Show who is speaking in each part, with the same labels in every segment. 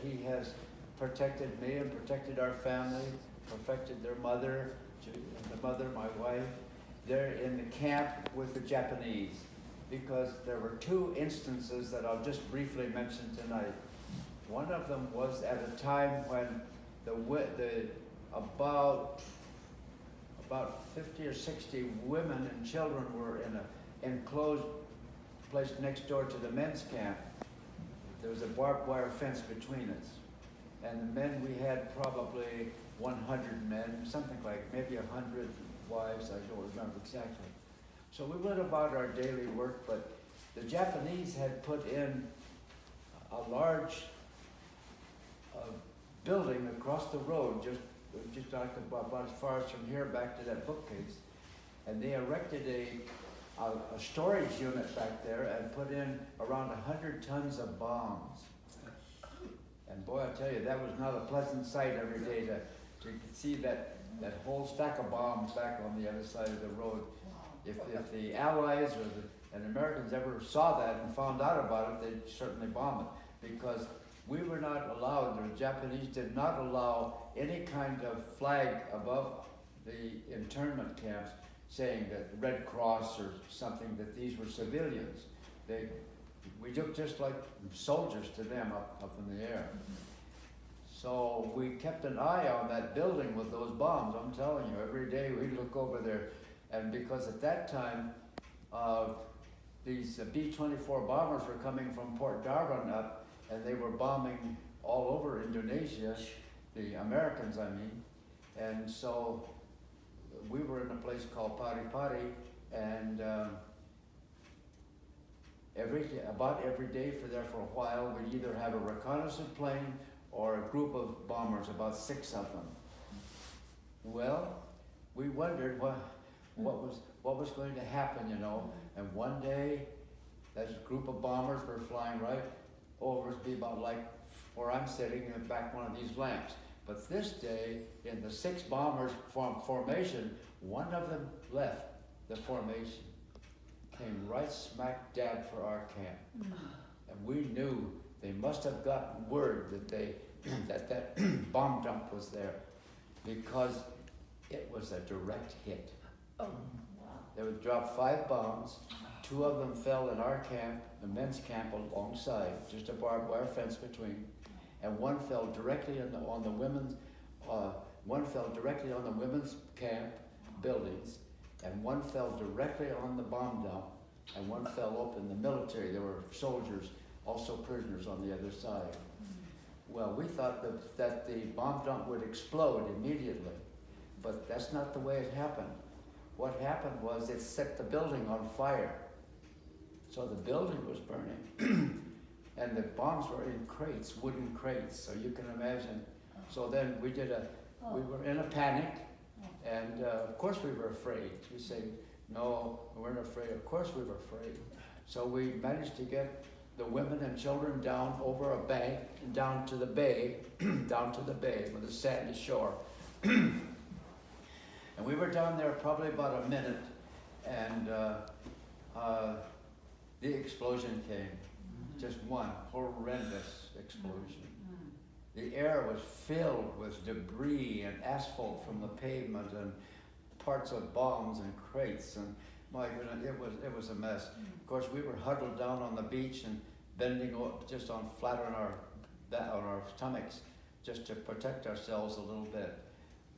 Speaker 1: He has protected me and protected our family, protected their mother, the mother, my wife. They're in the camp with the Japanese, because there were two instances that I'll just briefly mention tonight. One of them was at a time when about 50 or 60 women and children were in an enclosed place next door to the men's camp. There was a barbed wire fence between us. And the men, we had probably 100 men, something like maybe 100 wives, I don't remember exactly. So we went about our daily work, but the Japanese had put in a large building across the road, just about as far as from here back to that bookcase. And they erected a storage unit back there and put in around 100 tons of bombs. And boy, I tell you, that was not a pleasant sight every day to see that whole stack of bombs back on the other side of the road. If the Allies and Americans ever saw that and found out about it, they'd certainly bomb it, because we were not allowed, the Japanese did not allow any kind of flag above the internment camps saying that the Red Cross or something, that these were civilians. We looked just like soldiers to them up in the air. So we kept an eye on that building with those bombs. I'm telling you, every day we'd look over there. And because at that time, these B-24 bombers were coming from Port Darwin up, and they were bombing all over Indonesia, the Americans, I mean. And so we were in a place called Pari Pari, and about every day for a while, we'd either have a reconnaissance plane or a group of bombers, about 6 of them. Well, we wondered what was going to happen, you know. And one day, that group of bombers were flying right over to be about like where I'm sitting in the back one of these lamps. But this day, in the 6 bombers formation, one of them left the formation, came right smack dab for our camp. And we knew they must have gotten word that that bomb dump was there, because it was a direct hit.
Speaker 2: Oh, wow.
Speaker 1: They would drop 5 bombs. 2 of them fell in our camp, the men's camp alongside, just a barbed wire fence between, and one fell directly on the women's. One fell directly on the women's camp buildings, and one fell directly on the bomb dump, and one fell up in the military. There were soldiers, also prisoners, on the other side. Well, we thought that the bomb dump would explode immediately, but that's not the way it happened. What happened was it set the building on fire. So the building was burning, and the bombs were in crates, wooden crates, so you can imagine. So then we were in a panic, and of course we were afraid. We said, no, we weren't afraid. Of course we were afraid. So we managed to get the women and children down over a bank, down to the bay with a sandy shore. And we were down there probably about a minute, and the explosion came. Just one horrendous explosion. The air was filled with debris and asphalt from the pavement and parts of bombs and crates, and my goodness, it was a mess. Of course, we were huddled down on the beach and bending up just flat on our stomachs, just to protect ourselves a little bit.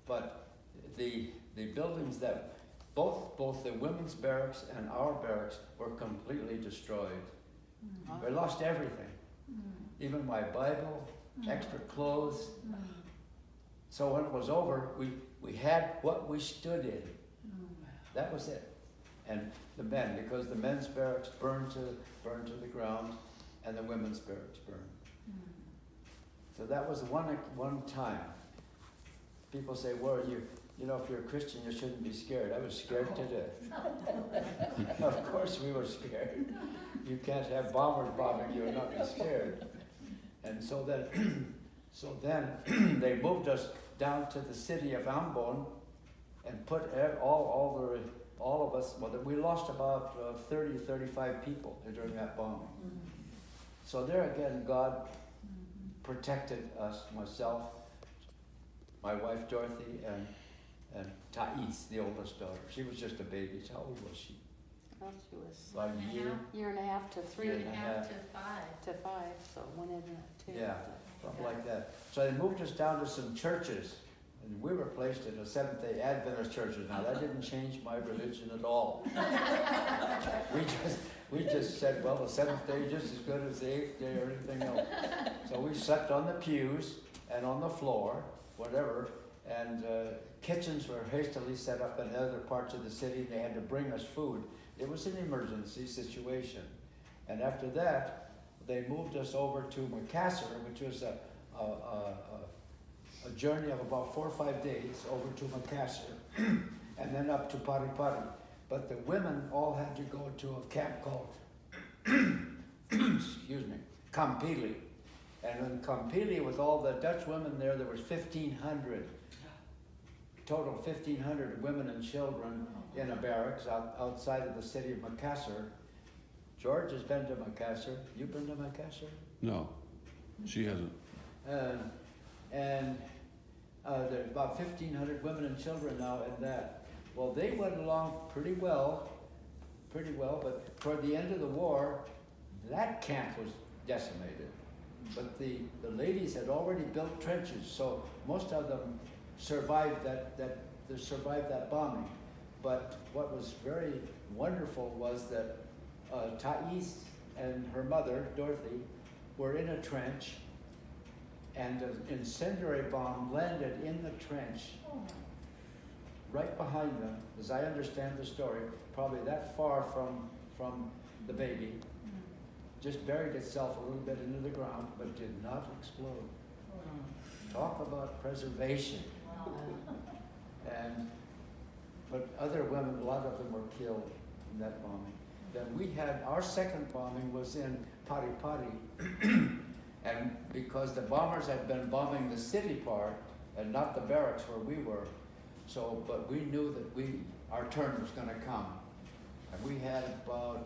Speaker 1: But the buildings that both the women's barracks and our barracks were completely destroyed. We lost everything, even my Bible, extra clothes. So when it was over, we had what we stood in. That was it. And the men, because the men's barracks burned to the ground, and the women's barracks burned. So that was one time. People say, well, you know, if you're a Christian, you shouldn't be scared. I was scared to death. Of course we were scared. You can't have bombers bombing you and not be scared. And so then they moved us down to the city of Ambon and put all of us, well, we lost about 30, 35 people during that bombing. So there again, God protected us, myself, my wife Dorothy, and Thais, the oldest daughter. She was just a baby. How old was she?
Speaker 2: Well, she was
Speaker 1: About a
Speaker 2: year and a half to 3
Speaker 1: Year
Speaker 2: and
Speaker 1: and
Speaker 2: a
Speaker 1: a
Speaker 2: half
Speaker 1: half.
Speaker 2: to 5, so one in two.
Speaker 1: Yeah, something like that. So they moved us down to some churches, and we were placed in a Seventh-day Adventist churches. Now that didn't change my religion at all. we just said, well, the seventh day is just as good as the eighth day or anything else. So we slept on the pews and on the floor, whatever, and kitchens were hastily set up in other parts of the city. They had to bring us food. It was an emergency situation. And after that, they moved us over to Macassar, which was a journey of about 4 or 5 days over to Macassar, and then up to Paripari. But the women all had to go to a camp called, excuse me, Kampili. And in Kampili, with all the Dutch women there was 1,500, total 1,500 women and children in a barracks outside of the city of Macassar. George has been to Macassar. You been to Macassar?
Speaker 3: No, she hasn't.
Speaker 1: And there's about 1,500 women and children now in that. Well, they went along pretty well, but toward the end of the war, that camp was decimated. But the ladies had already built trenches, so most of them survived that bombing. But what was very wonderful was that Thais and her mother, Dorothy, were in a trench, and an incendiary bomb landed in the trench right behind them, as I understand the story, probably that far from the baby, just buried itself a little bit into the ground, but did not explode. Talk about preservation. But other women, a lot of them were killed in that bombing. Then we had, our second bombing was in Paripari, and because the bombers had been bombing the city part and not the barracks where we were, but we knew that our turn was going to come. And we had about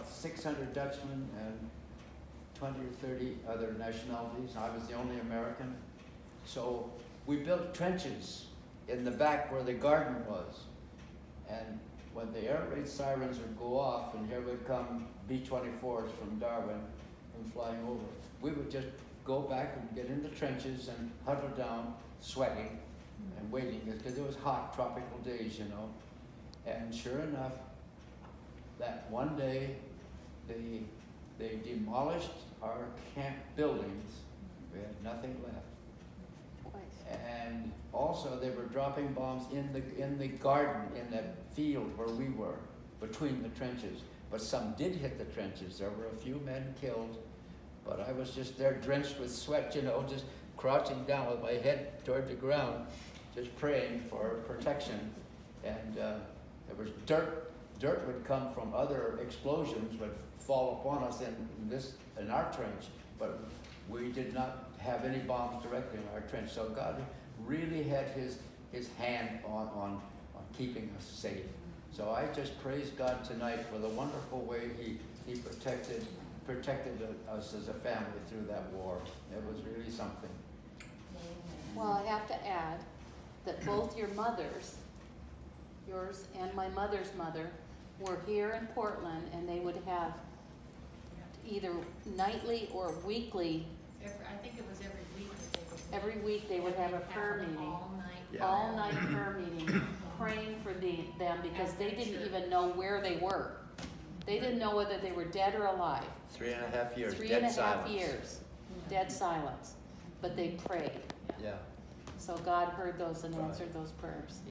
Speaker 1: 600 Dutchmen and 20 or 30 other nationalities. I was the only American. So we built trenches in the back where the garden was. And when the air raid sirens would go off, and here would come B-24s from Darwin and flying over, we would just go back and get in the trenches and huddle down, sweating and waiting, because it was hot, tropical days, you know. And sure enough, that one day, they demolished our camp buildings. We had nothing left. And also they were dropping bombs in the garden, in that field where we were, between the trenches. But some did hit the trenches. There were a few men killed, but I was just there drenched with sweat, you know, just crouching down with my head toward the ground, just praying for protection. And there was dirt would come from other explosions, would fall upon us in our trench, but we did not have any bombs directly in our trench. So God really had his hand on keeping us safe. So I just praise God tonight for the wonderful way he protected us as a family through that war. It was really something.
Speaker 2: Well, I have to add that both your mothers, yours and my mother's mother, were here in Portland, and they would have either nightly or weekly.
Speaker 4: I think it was every week.
Speaker 2: Every week they would have a prayer meeting,
Speaker 4: all night.
Speaker 1: Yeah.
Speaker 2: all night prayer meeting, praying for them, because they didn't even know where they were. They didn't know whether they were dead or alive.
Speaker 1: 3.5 years,
Speaker 2: 3.5
Speaker 1: dead silence.
Speaker 2: years, dead silence. But they prayed.
Speaker 1: Yeah.
Speaker 2: So God heard those and
Speaker 1: Right.
Speaker 2: answered those prayers.